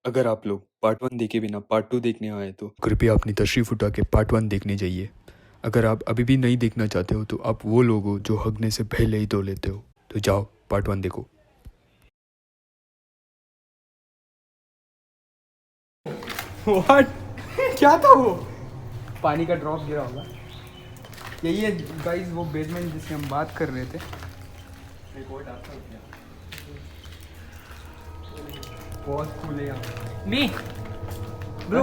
अगर आप लोग पार्ट 1 देखे बिना पार्ट 2 देखने आए तो कृपया अपनी तशरीफ़ उठा के पार्ट 1 देखने जाइए। अगर आप अभी भी नहीं देखना चाहते हो तो आप वो लोग हो जो हगने से पहले ही धो लेते हो, तो जाओ पार्ट 1 देखो। व्हाट क्या था वो? पानी का ड्रॉप गिरा होगा। यही है गाइस वो बेसमेंट जिसकी हम बात कर रहे थे। बहुत कूल है यहाँ। मी ब्रो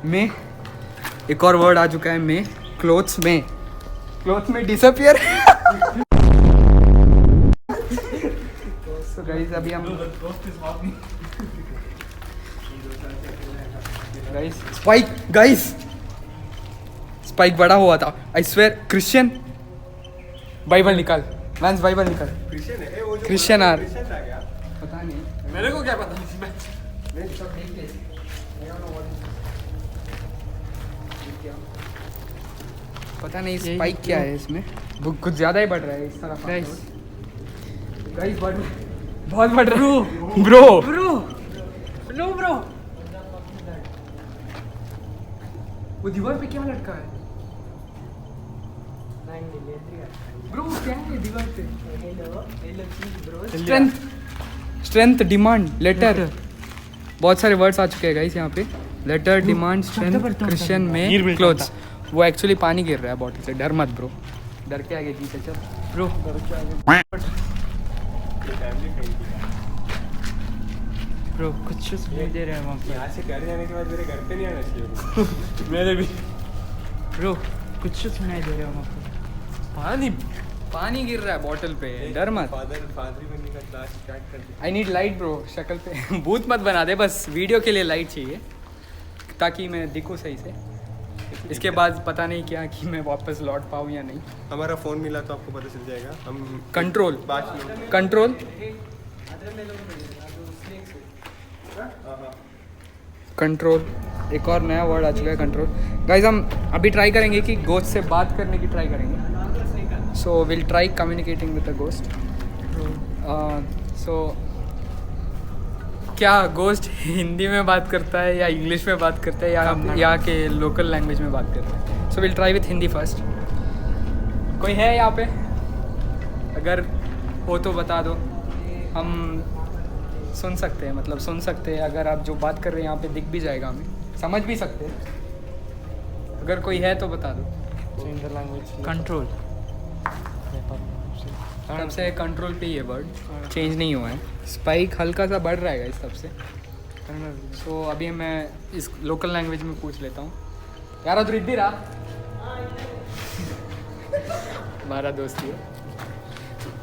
में एक और वर्ड आ चुका है में। क्लोथ्स में डिसअपियर। सो गाइस अभी हम स्पाइक बड़ा हुआ था। आई स्वेयर क्रिश्चियन बाइबल निकाल। वैंस बाइबल निकाल। क्रिश्चियन आर पता नहीं मेरे को क्या पता। पता नहीं स्पाइक क्या है इसमें। वो कुछ ज़्यादा ही बढ़ रहा है इस तरफ। गाइस बहुत बढ़ रहा है ब्रो। वो दीवार पे क्या लटका है ब्रो? क्या है दीवार पे? Strength demand letter. बहुत सारे वर्ड्स आ चुके हैं गाइस यहाँ पे। लेटर डिमांड स्ट्रेंथ क्रिश्चियन में क्लोथ्स। वो एक्चुअली पानी गिर रहा है बॉटल से। डर मत ब्रो। डर के आगे पीछे चल ब्रो। ब्रो कुछ सुनाई दे रहा है वहाँ पे। यहाँ से घर जाने के बाद मेरे घर पे नहीं आना चाहिए। मेरे भी ब्रो कुछ सुनाई दे रहा है वहाँ पे। पानी गिर रहा है बॉटल पे। डर मत। फादरी बनने का क्लास स्टार्ट कर दिया। I need light bro. शक्ल पे भूत मत बना दे। बस वीडियो के लिए लाइट चाहिए ताकि मैं दिखूँ सही से। इसके बाद पता नहीं क्या कि मैं वापस लौट पाऊँ या नहीं। हमारा फ़ोन मिला तो आपको पता चल जाएगा। हम कंट्रोल बात कंट्रोल कंट्रोल एक और नया वर्ड आ चुका है कंट्रोल। गाइज हम अभी ट्राई करेंगे कि गोस्ट से बात करने की ट्राई करेंगे। So will try communicating with the ghost. So क्या गोस्ट हिंदी में बात करता है या इंग्लिश में बात करता है या यहाँ के लोकल लैंग्वेज में बात करता है? सो will try with Hindi first. कोई है यहाँ पे? अगर हो तो बता दो। हम सुन सकते हैं, मतलब सुन सकते हैं। अगर आप जो बात कर रहे हैं यहाँ पे दिख भी जाएगा, हमें समझ भी सकते हैं। अगर कोई है तो बता दो। कंट्रोल तब से कंट्रोल पे ही है वर्ड, चेंज नहीं हुआ है। स्पाइक हल्का सा बढ़ रहा है इस तब से। सो अभी मैं इस लोकल लैंग्वेज में पूछ लेता हूँ। यार तो रिद्धि रहा हमारा दोस्त ही है,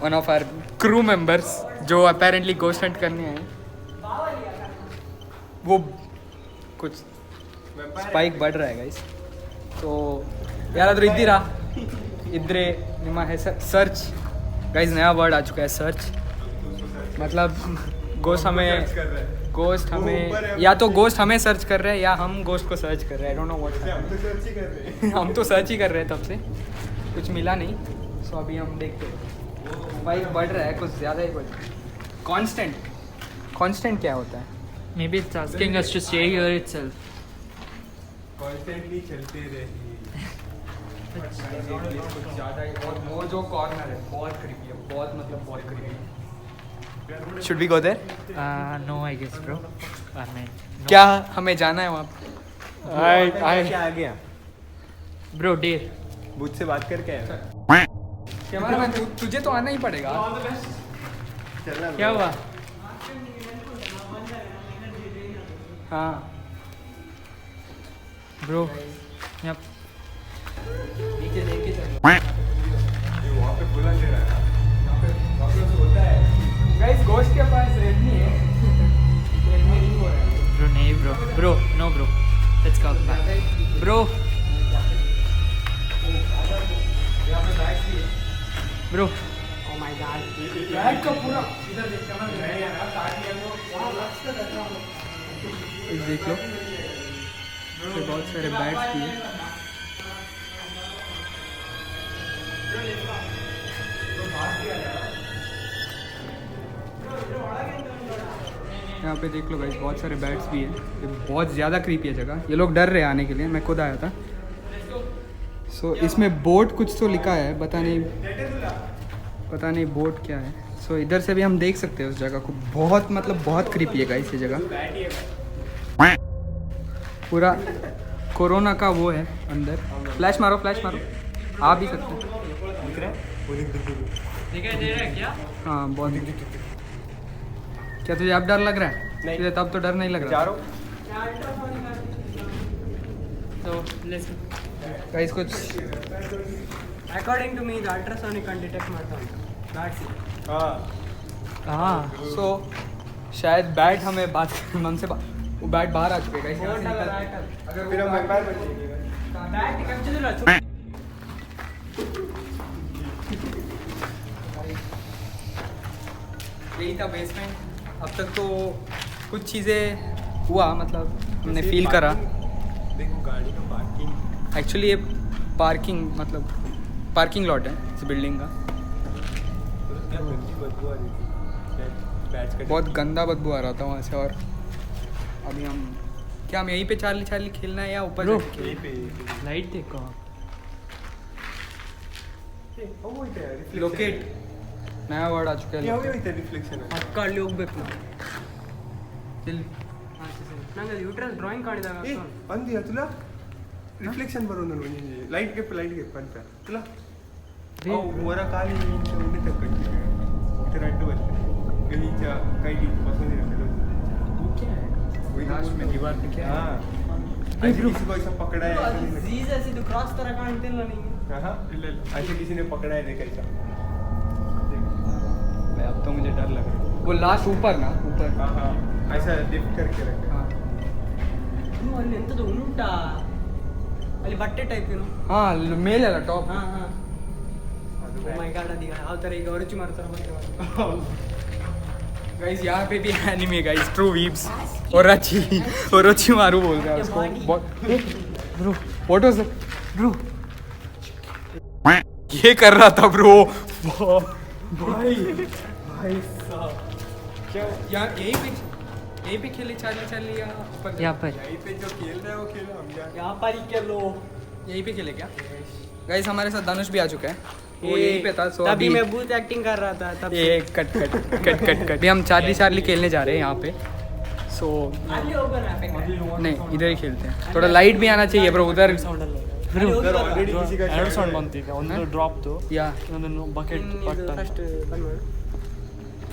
one of our crew members जो अपेरेंटली गोस्ट हंट करने आए। वो कुछ स्पाइक बढ़ रहा है गाइस। तो यार तो रिद्धि रहा इधरे निमा है सर्च। गाइस नया वर्ड आ चुका है सर्च। मतलब गोस्ट हमें या तो गोस्ट हमें सर्च कर रहे हैं या हम गोस्ट को सर्च कर रहे हैं। आई डोंट नो व्हाट। हम तो सर्च ही कर रहे हैं तब से, कुछ मिला नहीं। सो अभी हम देखते हैं। स्पाइक बढ़ रहा है, कुछ ज़्यादा ही बढ़ रहा है। कांस्टेंट क्या होता है? Maybe it's asking us to stay here itself. Constantly चलते रहिए। कुछ ज़्यादा ही। और वो जो कॉर्नर है बहुत क्रीपी है, बहुत मतलब बहुत क्रीपी है। Should we go there? No I guess bro. क्या हमें जाना है वहाँ पे? क्या आ गया? ब्रो डेर मुझसे बात करके आया। कैमरामैन तुझे तो आना ही पड़ेगा। चलना क्या हुआ? हाँ ब्रो यप लेके चल। वहाँ पे बुला ले रहा है। होता है गाइस, गोश्त के पास रेडमी है। रेडमी नहीं हो रहा है ब्रो। नहीं bro no bro let's come back bro. Bro oh my god, bag का पूरा इधर देख कैमरा नहीं आ रहा। काट लिया तो देख लो। तो बहुत सारे बैग्स भी हैं। यहाँ पे देख लो गाइस, बहुत सारे बैट्स भी हैं। ये बहुत ज़्यादा क्रीपी है जगह। ये लोग डर रहे हैं आने के लिए, मैं खुद आया था। सो इसमें बोट कुछ तो लिखा है, पता नहीं बोट क्या है। सो इधर से भी हम देख सकते हैं उस जगह को। बहुत मतलब बहुत क्रीपी है गाइस ये जगह। पूरा कोरोना का वो है अंदर। फ्लैश मारो आ भी सकते हैं। दिख रहा है? वो दिख दिखाई दे रहा है क्या? हाँ बहुत। क्या तुझे अब डर लग रहा है? नहीं। तुझे तब तो डर नहीं लग रहा। चारों So let's. गाइस कुछ According to me, the ultrasonic can detect my That's it. हाँ हाँ. सो शायद बैट हमें बात हमसे वो बैट बाहर आ चुके हैं गाइस। अगर फिर हम वेम्पायर बन जाएंगे। That capture the यही था बेसमेंट। अब तक तो कुछ चीज़ें हुआ, मतलब हमने फील करा। देखो गाड़ी का पार्किंग। एक्चुअली ये पार्किंग लॉट है इस बिल्डिंग का। क्या गंदी बदबू आ रही थी बैच का। बहुत गंदा बदबू आ रहा था वहाँ से। और अभी हम यहीं पे चार्ली खेलना है या ऊपर Bro. जाके खेलना यहीं पे light देखो. वो इथे है? रिफ्लेक्शन लोकेट नया वर्ड आ चुका क्या है। हो गया इथे रिफ्लेक्शन है ಅಕ್ಕಲ್ಲಿ ಹೋಗ್ಬೇಕು Chill. ನಂಗೆ ಯೂಟ್ರಸ್ ಡ್ರಾಯಿಂಗ್ ಕಾಣಿದಾಗ ए अंदिया तुला रिफ्लेक्शन बरोबर म्हणजे लाईट गे पण का तुला ओ वरा खाली उंडे तक इथे रड्डू बसले गलीच्या काही पासून निघालो वो क्या है वही लास्ट में दीवार पे क्या है? हां ऐसे किसी को ऐसा पकड़ा है ಅಜೀಜ್ ಅಸಿ ಇದು ಕ್ರಾಸ್ ತರ ಕಾಣ್ತಿಲ್ಲ ನಿಮಗೆ हां ऐसे किसी ने पकड़ा है देख ऐसा अब तो मुझे डर लग रहा है। वो लास्ट ऊपर हां हां ऐसा लिफ्ट करके रखे हाँ ಇನ್ನು ಅಲ್ಲಿ ಎಂತದು ಉಂಟಾ ಅಲ್ಲಿ ಬಟ್ಟೆ ಟೈಪ್ ಏನು हाँ मेल है टॉप। ಹಾ ಹಾ ಓ ಮೈ ಗಾಡ್ ಅದೀಗ ಯಾವ ತರ ಈಗ ಹೊರಚು ಮಾಡ್ತಾರೆ ಮತ್ತೆ गाइस यहाँ पे भी anime guys, true weeb's. Orochimaru बोल रहा है उसको। ब्रो व्हाट वाज ब्रो ये कर रहा था ब्रो। भाई साहब क्या यहाँ यहीं पे खेले चार्ली या ऊपर? यहाँ पर यहीं पे जो खेल रहा है वो खेलो हम क्या यहाँ पर ही के लो यहीं पे खेले क्या? गाइस हमारे साथ धनुष भी आ चुका है। वो यहीं पे था। सो तभी अभी मैं भूत एक्टिंग कर रहा था तब ये कट अभी हम चार्ली खेलने जा रहे हैं यहाँ पे। सो ಅಲ್ಲಿ ಹೋಗೋಣ नहीं इधर ही खेलते हैं। थोड़ा लाइट भी आना चाहिए ब्रो उधर। ऑलरेडी किसी का ಎರಡು ಸೌಂಡ್ ಬಂತು ಈಗ ಒಂದು ಡ್ರಾಪ್ದು या ಇನ್ನೊಂದು ಬಕೆಟ್ ಬಟ್ ಫಸ್ಟ್ ಬಂದು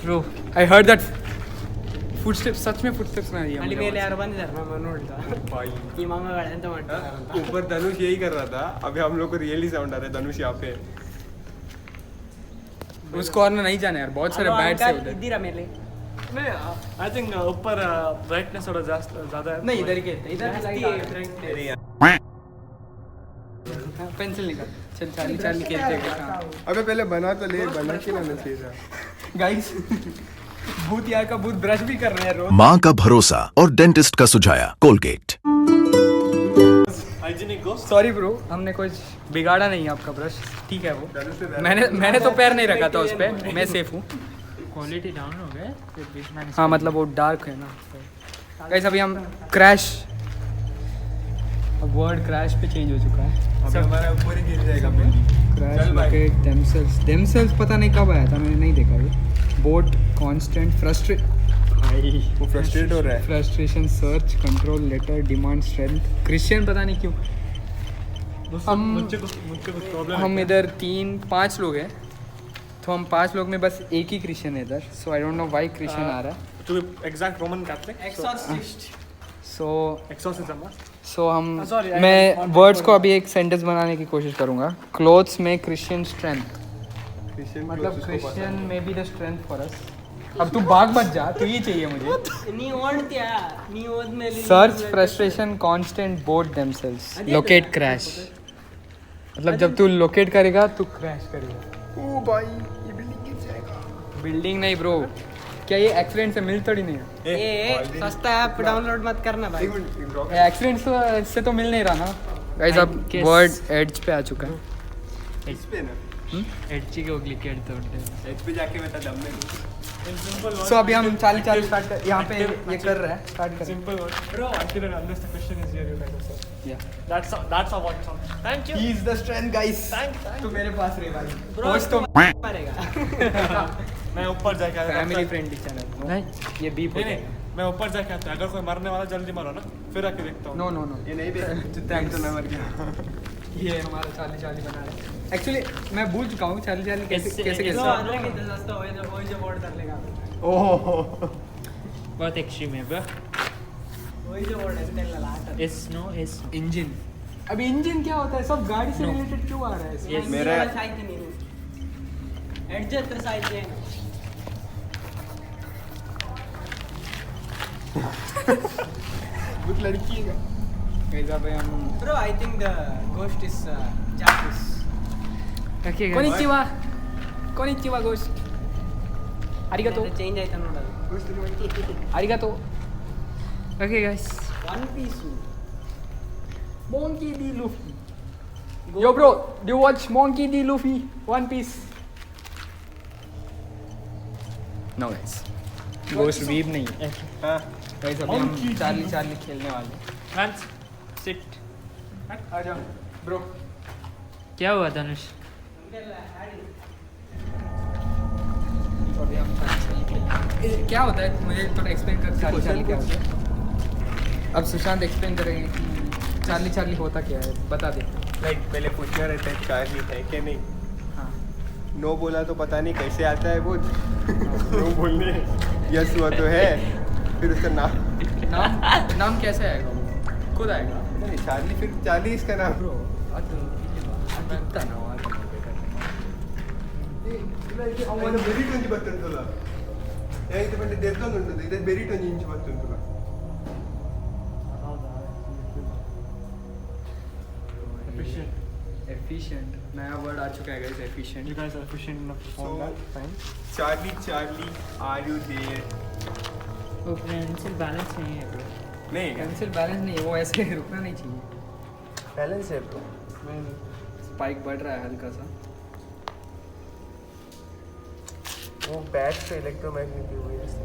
bro I heard that footsteps, सच में फुटस्टेप्स में आ रही है ಅಲ್ಲಿ मुझे ಮೇಲೆ आवाज। ಯಾರು ಬಂದಿದ್ದಾರೆ ನಮ್ಮ ನೋಡಿದ भाई ಈ ಮಂಗಗಳು ಎಂತ ಮಾಡ್ತಾರೆ ಅಂತ ऊपर धनुष यही कर रहा था अभी हम लोग को रियली साउंड आ रहा है धनुष यहाँ पे उस कॉर्नर नहीं जाना यार, बहुत सारे ಅಲ್ವಾ, बैट्स है अंकल, उधर। ಇದ್ದೀರಾ ಮೇಲೆ ಐ ಥಿಂಕ್ ऊपर ब्राइटनेस थोड़ा ज़्यादा है नहीं इधर ही खेलते हैं, इधर ಜಾಸ್ತಿ लाइट brightness. पेंसिल निकाल। चल चार्ली खेलते हैं। अबे पहले बना तो ले बना के लाना चाहिए था गाइस भूत यार का भूत ब्रश भी कर रहे हैं रोज। माँ का भरोसा और डेंटिस्ट का सुझाया कोलगेट। हाइजीनिक को सॉरी ब्रो, हमने कुछ बिगाड़ा नहीं आपका ब्रश, ठीक है वो। मैंने तो पैर नहीं रखा था उस पर, मैं सेफ हूँ। क्वालिटी डाउन हो गए हाँ मतलब वो डार्क है ना। गाइस अभी हम क्रैश, अब वर्ड क्रैश पे चेंज हो चुका है। अभी हमारा ऊपर ही गिर जाएगा क्रैश चल भाई। लोकेट देमसेल्स पता नहीं कब आया था, मैंने नहीं देखा ये। बोट कांस्टेंट वो फ्रस्ट्रेट हो रहा है frustration search control letter demand strength Christian पता नहीं क्यों। मुझे कुछ प्रॉब्लम हम इधर 3-5 लोग हैं, तो हम 5 लोग में बस एक ही क्रिश्चियन है इधर। So I don't know why Christian आ रहा है। To exact Roman Catholic exorcist so exorcism हम sorry, I मैं can't वर्ड्स को अभी एक सेंटेंस बनाने की कोशिश करूंगा। क्लोथ्स में क्रिश्चियन स्ट्रेंथ, मतलब क्रिश्चियन में be the strength for us. अब तू भाग मत जा, तू ही चाहिए मुझे। ನೀವು ಓಡ್ತೀಯಾ ನೀವು ಹೋದ್ಮೇಲೆ search frustration constant boat themselves locate crash, मतलब जब तू लोकेट करेगा तू क्रैश करेगा। ओ भाई ये बिल्डिंग गिर जाएगा बिल्डिंग नहीं ब्रो, क्या ये एक्सीडेंट से मिल थोड़ी नहीं है। ए सस्ता ऐप डाउनलोड मत करना भाई एक्सीडेंट से तो मिल नहीं रहा ना। गाइस अब वर्ड एड्स पे आ चुका है। इस पे ना ಹೆಚ್ಚಿಗೆ ಹೋಗ್ಲಿಕ್ಕೆ ಹೇಳ್ತಾ ಉಂಟು. एच पे जाके बता दम में सो अभी हम चाली स्टार्ट यहाँ पे ये कर रहे हैं स्टार्ट कर Simple one. Bro, until and unless the question is here, you guys are. Yeah. That's how what song. Thank you. He is the strength guys तो मेरे पास रहे भाई कोच तो मैं ऊपर जाके आता हूँ. फैमिली फ्रेंडली चैनल नहीं. ये बीप नहीं नहीं, मैं ऊपर जाके आता हूँ. अगर कोई मरने वाला जल्दी मारो ना, फिर आके देखता हूँ. नो नो नो ये नहीं बे थैंक्स तो मैं मर गया ये हमारा चाली चाली बना रहा है एक्चुअली मैं भूल चुका हूँ चाली चाली कैसे कैसे कैसे ओह बहुत एक्सट्रीम है bro. Yes, no, yes. Engine अभी इंजन क्या होता है सब गाड़ी से रिलेटेड क्यों आ रहा है इसमें? मेरा बहुत लड़की है कैसा भाई हम Bro, I think the ghost is Japanese. Okay, guys. कोनिचिवा कोनिचिवा गोस्ट आरिगातो Change ಆಯ್ತಾ ನೋಡೋದು. आरिगातो Okay, guys. One Piece. Monkey D. Luffy. Yo, bro, do you watch Monkey D. Luffy? One Piece. No, guys. Ghost Weeb नहीं है. हाँ Guys, अभी हम चार्ली चार्ली खेलने वाले हैं. Vance, sit. आ जाओ, bro. क्या हुआ धनुष? अभी हम चार्ली चार्ली खेलेंगे. क्या होता है मुझे थोड़ा एक्सप्लेन कर चार्ली चार्ली क्या होता है? अब सुशांत एक्सप्लेन करेंगे कि चार्ली चार्ली होता क्या है बता दे. लाइक पहले पूछना रहता है चार्ली है कि नहीं हाँ. नो बोला तो पता नहीं कैसे आता है वो नो बोलने यस हुआ तो है फिर उसका नाम नाम नाम कैसे आएगा वो? खुद आएगा. नहीं चार्ली फिर चार्ली इसका नाम Bro, ಅದು ಅದಿತ್ತ ನಾವು ಅವನು ಬೆರಿಟ್ ಒಂಜಿ ಬರ್ತುಂಟಲ್ಲ ಹೇಗೆ ಬಂದು ದೆರ್ದೊಂದು ಉಂಟು ಇದು ಬೆರಿಟ್ ಒಂಜಿ ಇಂಚು ಬರ್ತುಂಟಲ್ಲ Efficient. एफिशिएंट नया वर्ड आ चुका है guys efficient. You guys are efficient enough to So- phone that. Fine. Charlie Charlie are you there वो पेंसिल बैलेंस नहीं है bro. नहीं पेंसिल बैलेंस नहीं है वो ऐसे रुकना नहीं चाहिए. बैलेंस है तो स्पाइक बढ़ रहा है हल्का सा. वो बैट से इलेक्ट्रोमैग्नेटिक की वजह से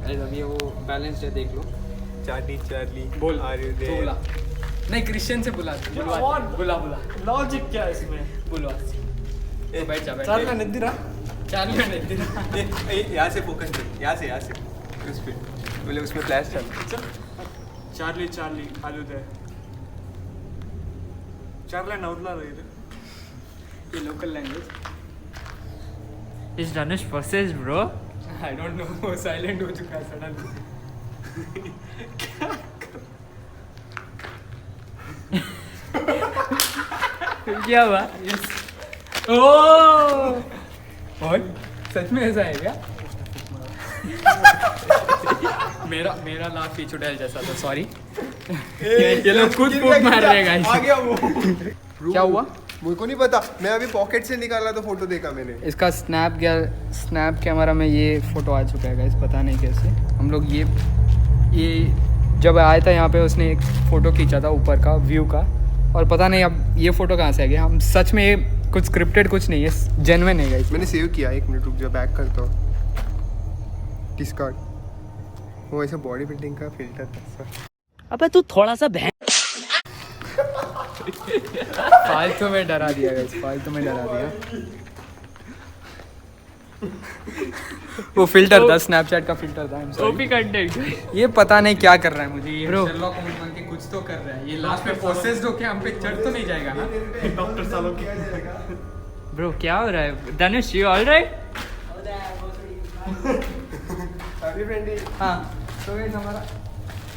गाइस अभी वो बैलेंस है देख लो. चार्ली चार्ली बोल आर यू तो देयर बोला नहीं क्रिश्चियन से बुला बुलवा What? बुला बुला Logic क्या है इसमें? बुलवा तो बैठ जा बैठ चार में निद्रा. चार्ली में नहीं देना. यहाँ से फोकस कर यहाँ से उस पे बोले उसमें फ्लैश चल Charlie, Charlie, आलू दे. चार्ली नवला रही थी. ये local language Is Dhanush possessed bro? I don't no वो साइलेंट हो चुका है सडनली. क्या हुआ? यस ओह और सच में ऐसा है क्या? मेरा लाफ पीछू डैल जैसा था सॉरी. ये लोग खुद फूट मार रहे हैं आ गाइस. गया वो क्या हुआ? मुझे को नहीं पता मैं अभी पॉकेट से निकाला तो फोटो देखा मैंने इसका स्नैप कैमरा में ये फोटो आ चुका है गाइस पता नहीं कैसे. हम लोग ये जब आया था यहाँ पे उसने एक फ़ोटो खींचा था ऊपर का व्यू का और पता नहीं अब ये फ़ोटो कहाँ से आ गया. हम सच में ये कुछ स्क्रिप्टेड कुछ नहीं है जेन्युइन है गाइस. मैंने सेव किया 1 मिनट रुक जा बैक करता हूँ डिस्कार्ड वो ऐसा बॉडी बिल्डिंग का फिल्टर था अबे तू थोड़ा सा बहन. फालतू में डरा दिया गाइस फालतू में डरा दिया. वो फिल्टर था स्नैपचैट का फिल्टर था. I'm sorry. OP content. ये पता नहीं क्या कर रहा है मुझे ये Bro. शेरलॉक होम्स बन के कुछ तो कर रहा है. ये लास्ट में पोसेस्ड होके हम पे चढ़ तो नहीं जाएगा ना. डॉक्टर सालों की. ब्रो क्या हो रहा है? धनुष यू ऑलराइट? अभी फ्रेंडी हाँ तो गाइस हमारा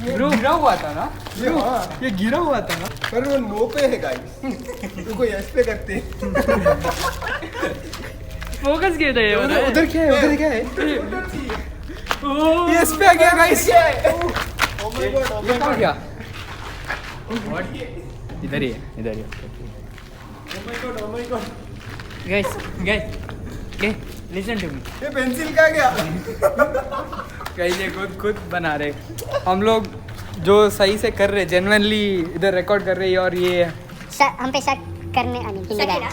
ये गिरा हुआ था ना. ये गिरा हुआ था ना. पर वो नो पे है गाइस तो कोई यस पे करते फोकस किया था ये वाला. उधर क्या है उधर क्या है. ये इस पे आ गया गाइस. ओ माय गॉड ये कहाँ गया? इधर ही है इधर ही है. Oh my god. Guys listen to me. ये पेंसिल कहाँ गया गाइस ये खुद बना रहे. हम लोग जो सही से कर रहे जेन्युइनली इधर रिकॉर्ड कर रहे हैं और ये हम पे शक करने हिंदी गया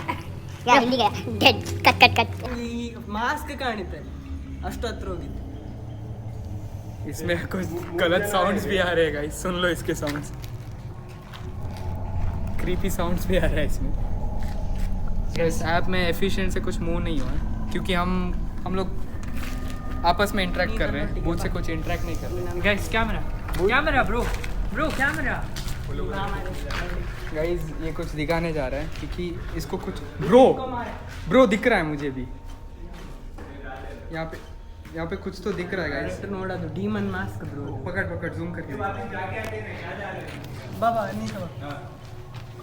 या हिंदी गया डेड कट कट कट ಈ ಮಾಸ್ಕ್ ಕಾಣಿತಾರೆ ಅಷ್ಟು ಹತ್ರ ಹೋಗಿದ್ದು इसमें कुछ गलत साउंड्स भी आ रहे हैं गाइस, सुन लो इसके साउंड्स, क्रीपी साउंड्स भी आ रहा है इसमें। इस ऐप में एफिशिएंट से कुछ मूव नहीं हुआ है क्योंकि हम लोग आपस में इंटरेक्ट कर रहे हैं, मुझ से कुछ इंटरेक्ट नहीं कर रहे Guys, camera. Camera, bro. Bro, camera. Guys. ये कुछ दिखाने जा रहा है क्योंकि इसको कुछ ब्रो दिख रहा है मुझे भी, यहाँ पे कुछ तो दिख रहा है गाइस। ನೋಡೋದು ಡೀಮನ್ ಮಾಸ್ಕ್ ಬ್ರೋ पकड़ जूम करके ಬಾಬಾ ನೀನು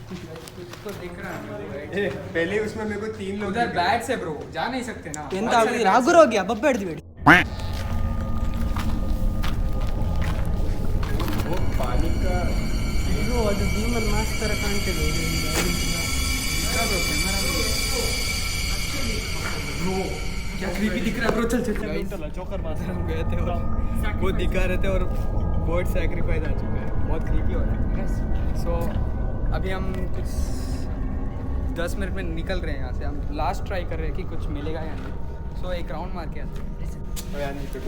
कुछ तो दिख रहा है। पहले उसमें मेरे को 3 लोग उधर बैट से ब्रो जा नहीं सकते ना, ಎಂತ ಆಗಿದ್ದೀರಾ ಹಗುರ ಹೋಗಿ ಬಬ್ಬೆ ಹಿಡಿದ್ಬೇಡಿ पानी का ಬ್ರೋ ಅದು ಡೀಮನ್ ಮಾಸ್ಕ್ ತರ ಕಾಣ್ತಿದೆ क्या क्रीपी दिख रहा है ब्रो, चल जोकर मास्क हम गए थे और वो दिखा रहे थे और बर्ड सैक्रिफाइस आ चुका है, बहुत क्रीपी हो रहा है। सो अभी हम कुछ 10 मिनट में निकल रहे हैं यहाँ से, हम लास्ट ट्राई कर रहे हैं कि कुछ मिलेगा या नहीं। सो एक राउंड मार के आते हैं। यार नहीं तो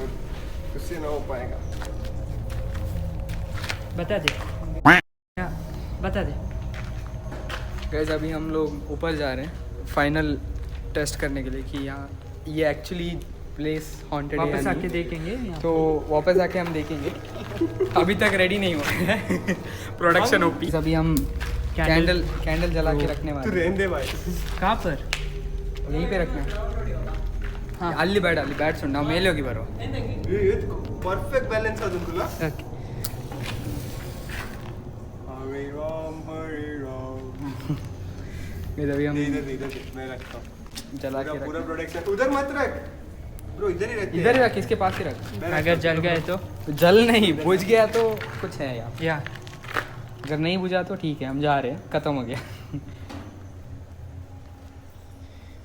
उससे ना हो पाएगा। बता दे बता दे गाइस अभी हम लोग ऊपर जा रहे हैं फाइनल टेस्ट करने के लिए कि यहाँ ये एक्चुअली प्लेस हॉन्टेड है वापस या आके नहीं। देखेंगे तो वापस आके हम देखेंगे, अभी तक रेडी नहीं हुआ है प्रोडक्शन ओपी। अभी हम कैंडल जला के रखने तू वाले हैं। रहने दे भाई। कहाँ पर यहीं पे रखना है। हाँ ಅಲ್ಲಿ ಬ್ಯಾಟ್ ಸುಂಡ್ ನಾವು ಮೇಲೆ ಹೋಗಿ ಬರೋ। परफेक्ट बैलेंस है तुमको अभी हम इधर मैं रखता हूँ जला के पूरा रख, प्रोडक्शन उधर मत रख ब्रो, इधर ही रख इधर ही रख, इसके पास ही रख। अगर जल गए तो जल नहीं, बुझ गया तो कुछ है यार, या अगर नहीं बुझा तो ठीक है, हम जा रहे हैं, खत्म हो गया।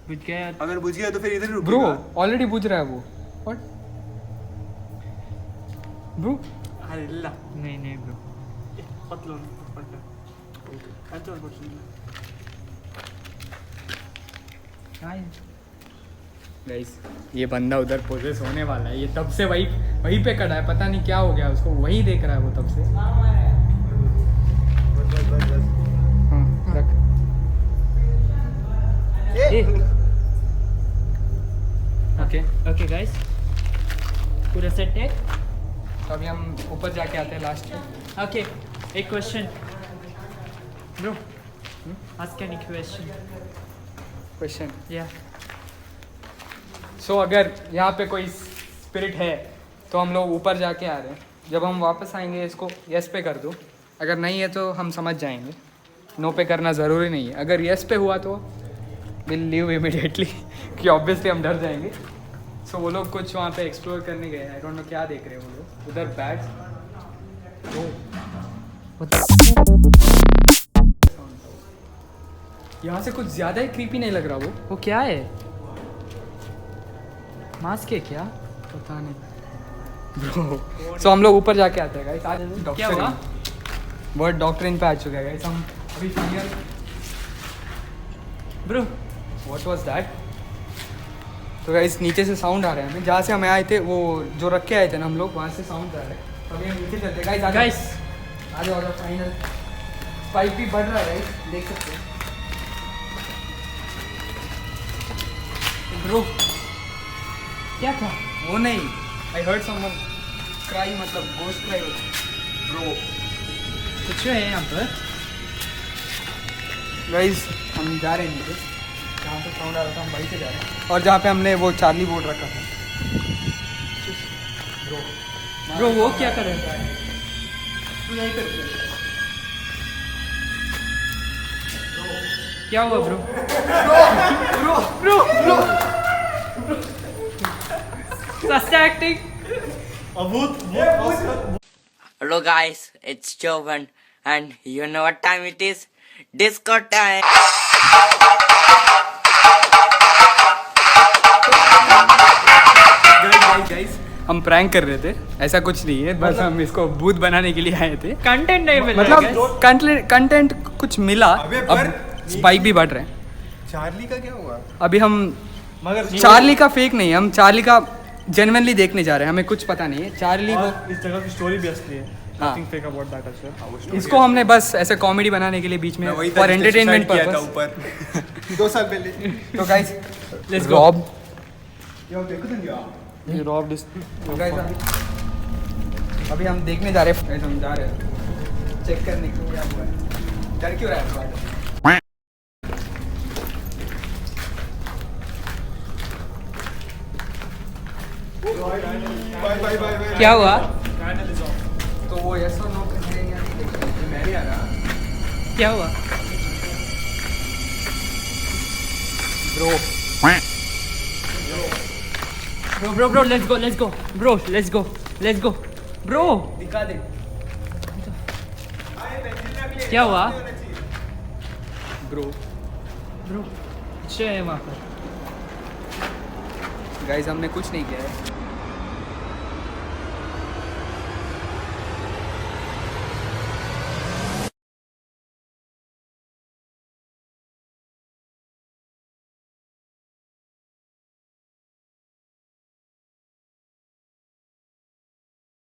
बुझ गया अगर बुझ गया तो फिर इधर ही ब्रो रुकेगा। ऑलरेडी बुझ रहा है वो। What bro? ಇಲ್ಲ नहीं ब्रो ಪತ್ಲು ಪಟ್ಟ ಕಂಟ್ರೋಲ್ ಕೊಡ್ತೀನಿ गाइस ये बंदा उधर पोजेस होने वाला है, ये तब से वहीं पे खड़ा है, पता नहीं क्या हो गया उसको, वहीं देख रहा है वो तब से। हाँ रख। ओके ओके गाइस पूरा सेट है। तो अभी हम ऊपर जाके आते हैं लास्ट में। ओके एक question bro ask any question question या सो अगर यहाँ पे कोई स्पिरिट है तो हम लोग ऊपर जाके आ रहे हैं, जब हम वापस आएंगे इसको यस पे कर दो, अगर नहीं है तो हम समझ जाएंगे, नो पे करना ज़रूरी नहीं है। अगर यस पे हुआ तो विल लीव इमिडिएटली कि ऑब्वियसली हम डर जाएंगे। सो वो लोग कुछ वहाँ पे एक्सप्लोर करने गए, आई डोंट नो क्या देख रहे हैं वो लोग उधर। बैट्स यहाँ से कुछ ज़्यादा ही क्रीपी नहीं लग रहा वो क्या है मास्क है क्या पता नहीं ब्रो। सो हम लोग ऊपर जाके आते हैं गाइस, आज क्या हुआ? वर्ड डॉक्टरिन पे आ चुका है गाइस। हम अभी final bro what was that? तो गाइस नीचे से साउंड आ रहा है हमें, जहाँ से हमें आए थे वो जो रख के आए थे ना हम लोग, वहाँ से साउंड आ रहा है। तो अभी हम नीचे चलते हैं गाइस। गाइस आ जाओ फाइनल। स्पाइक भी बढ़ रहा है गाइस, देख सकते हैं ब्रो क्या था वो नहीं, आई हर्ड समवन क्राई, मतलब गोस्ट क्राई ब्रो। कुछ है यहाँ पर गाइस हम जा रहे हैं नीचे, जहाँ पे साउंड आ रहा था हम वहीं से जा रहे हैं, और जहाँ पे हमने वो चार्ली बोर्ड रखा था। ब्रो वो क्या कर रहे हैं यहीं पे क्या हुआ ब्रो सस्ता acting Hello guys, it's Jovan and you know what time it is? Disco time! Guys हम प्रैंक कर रहे थे, ऐसा कुछ नहीं है, बस हम इसको भूत बनाने के लिए आए थे। कंटेंट नहीं मिल रहा मतलब कंटेंट कुछ मिला। अबे अब पर स्पाइक भी बढ़ रहे हैं। चार्ली का क्या हुआ? अभी हम मगर चार्ली का फेक नहीं है, हम चार्ली का जेन्युइनली देखने जा रहे हैं, हमें कुछ पता नहीं है। चार्ली को और इस जगह की स्टोरी भी असली है। हाँ। Nothing fake about that as well. इसको हमने बस ऐसे कॉमेडी बनाने के लिए बीच में फॉर एंटरटेनमेंट किया था पर्पस। ऊपर 2 साल पहले। तो गाइस लेट्स रॉब। यार देखो तो क्या ये robbed is- अभी हम देखने जा रहे हैं, guys, हम जा रहे हैं चेक करने के लिए क्या हुआ है। डर क्यों रहा है तुम्हारा? Bye bye bye bye. क्या हुआ? Candle is off. तो वो यस और नो है या नहीं देखना? मैं नहीं आ रहा। क्या हुआ? Bro Bro, let's go. Bro, let's go. Bro, दिखा दे। क्या हुआ? ब्रो Bro, कुछ है वहाँ पर। गाइस हमने कुछ नहीं किया है।